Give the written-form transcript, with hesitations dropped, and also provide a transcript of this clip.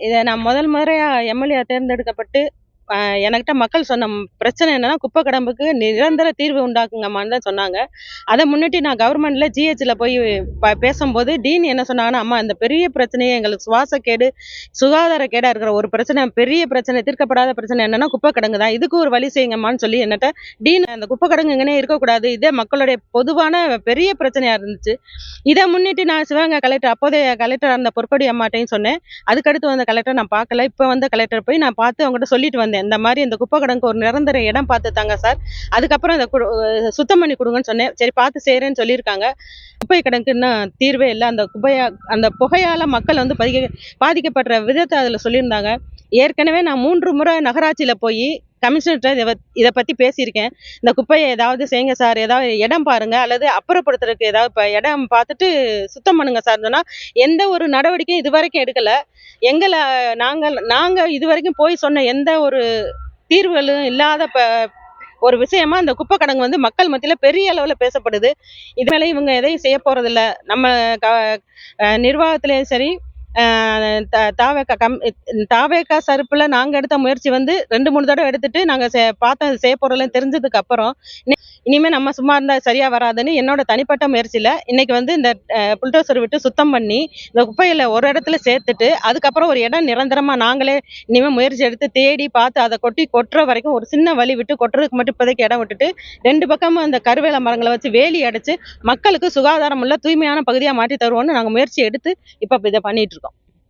இத நான் முதல் முறையா எம்எல்ஏ தேர்ந்தெடுக்கப்பட்டு, எனக்கிட்ட மக்கள் சொன்ன பிரச்சனை என்னன்னா, குப்பை கிடங்குக்கு நிரந்தர தீர்வு உண்டாக்குங்கம்மான்னு தான் சொன்னாங்க. அத முன்னிட்டு நான் கவர்மெண்ட்ல ஜிஹெச்ல போய் பேசும்போது, டீன் என்ன சொன்னாங்கன்னா, "அம்மா இந்த பெரிய பிரச்சனையே எங்களுக்கு சுவாசக்கேடு, சுகாதார கேடா இருக்கிற ஒரு பிரச்சனை, பெரிய பிரச்சனை, தீர்க்கப்படாத பிரச்சனை என்னன்னா குப்பை கிடங்கு தான். இதுக்கு ஒரு வழி செய்யுங்கம்மான்னு" சொல்லி என்னட்ட டீன் அந்த குப்பை கிடங்கு இங்கனே இருக்கக்கூடாது. இதே மக்களுடைய பொதுவான பெரிய பிரச்சனையா இருந்துச்சு. இத முன்னிட்டு நான் சிவகங்கை கலெக்டர் அப்போதைய கலெக்டரா இருந்த பொற்கொடி அம்மாட்டயும் சொன்னேன். அதுக்கடுத்து வந்த கலெக்டர் நான் பார்க்கல. இப்ப வந்த கலெக்டர் போய் நான் பார்த்து அவங்ககிட்ட சொல்லிட்டு வந்தேன். இந்த மாரி இந்த குப்பை கிடங்குக்கு ஒரு நிரந்தர இடம் பார்த்து தாங்க சார். அதுக்கப்புறம் இத சுத்தம் பண்ணி குடுங்கன்னு சொன்னேன். சரி பார்த்து செய்றேன்னு சொல்லியிருக்காங்க. குப்பை கிடங்குக்கு இன்னும் தீர்வே இல்ல. அந்த புகையால மக்கள் வந்து பாதிக்கப்படுற விதத்த அதுல சொல்லியிருந்தாங்க. ஏற்கனவே நான் 3 முறை நகராட்சியில போயி கமிஷனர்ட்ட இத பத்தி பேசியிருக்கேன். இந்த குப்பைய ஏதாவது செய்யுங்க சார். ஏதாவது இடம் பாருங்க. அல்லது அப்புறப்படுத்துறதுக்கு ஏதாவது இடம் பார்த்துட்டு சுத்தம் பண்ணுங்க சார்ன்னு சொன்னா, எந்த ஒரு நடவடிக்கையும் இதுவரைக்கும் எடுக்கல. எங்கள நாங்க இதுவரைக்கும் போய் சொன்ன எந்த ஒரு தீர்வுகளும் இல்லாத ஒரு விஷயமா அந்த குப்பை கிடங்கு வந்து மக்கள் மத்தியில பெரிய அளவுல பேசப்படுது. இது மேல இவங்க எதையும் செய்ய போறதில்ல. நம்ம க நிர்வாகத்திலயும் சரி, அ த தாவேகா தாவேகா சார்புல நாங்க எடுத்த முயற்சி வந்து 2, 3 தடவ எடுத்துட்டு நாங்க பார்த்தோம் இது செய்ய போறதில்லன்னு தெரிஞ்சதுக்கு அப்புறம், இனிமே நம்ம சும்மா இருந்தா சரியா வராதுன்னு என்னோட தனிப்பட்ட முயற்சியில இன்னைக்கு வந்து இந்த புல்டோசர் விட்டு சுத்தம் பண்ணி, இந்த குப்பைகள ஒரு இடத்துல சேர்த்துட்டு, அதுக்கப்புறம் ஒரு இடம் நிரந்தரமா நாங்களே இனிமே முயற்சி எடுத்து தேடி பார்த்து அத கொட்டுற வரைக்கும் ஒரு சின்ன வழி விட்டு கொட்டுறதுக்கு மட்டும் இப்போதைக்கு இடம் விட்டுட்டு, 2 பக்கமும் அந்த கருவேல மரங்கள வச்சு வேலி அடைச்சு, மக்களுக்கு சுகாதாரம் உள்ள தூய்மையான பகுதியா மாற்றி தருவோம்னு நாங்க முயற்சி எடுத்து இப்ப இத பண்ணிட்டு இருக்கோம்.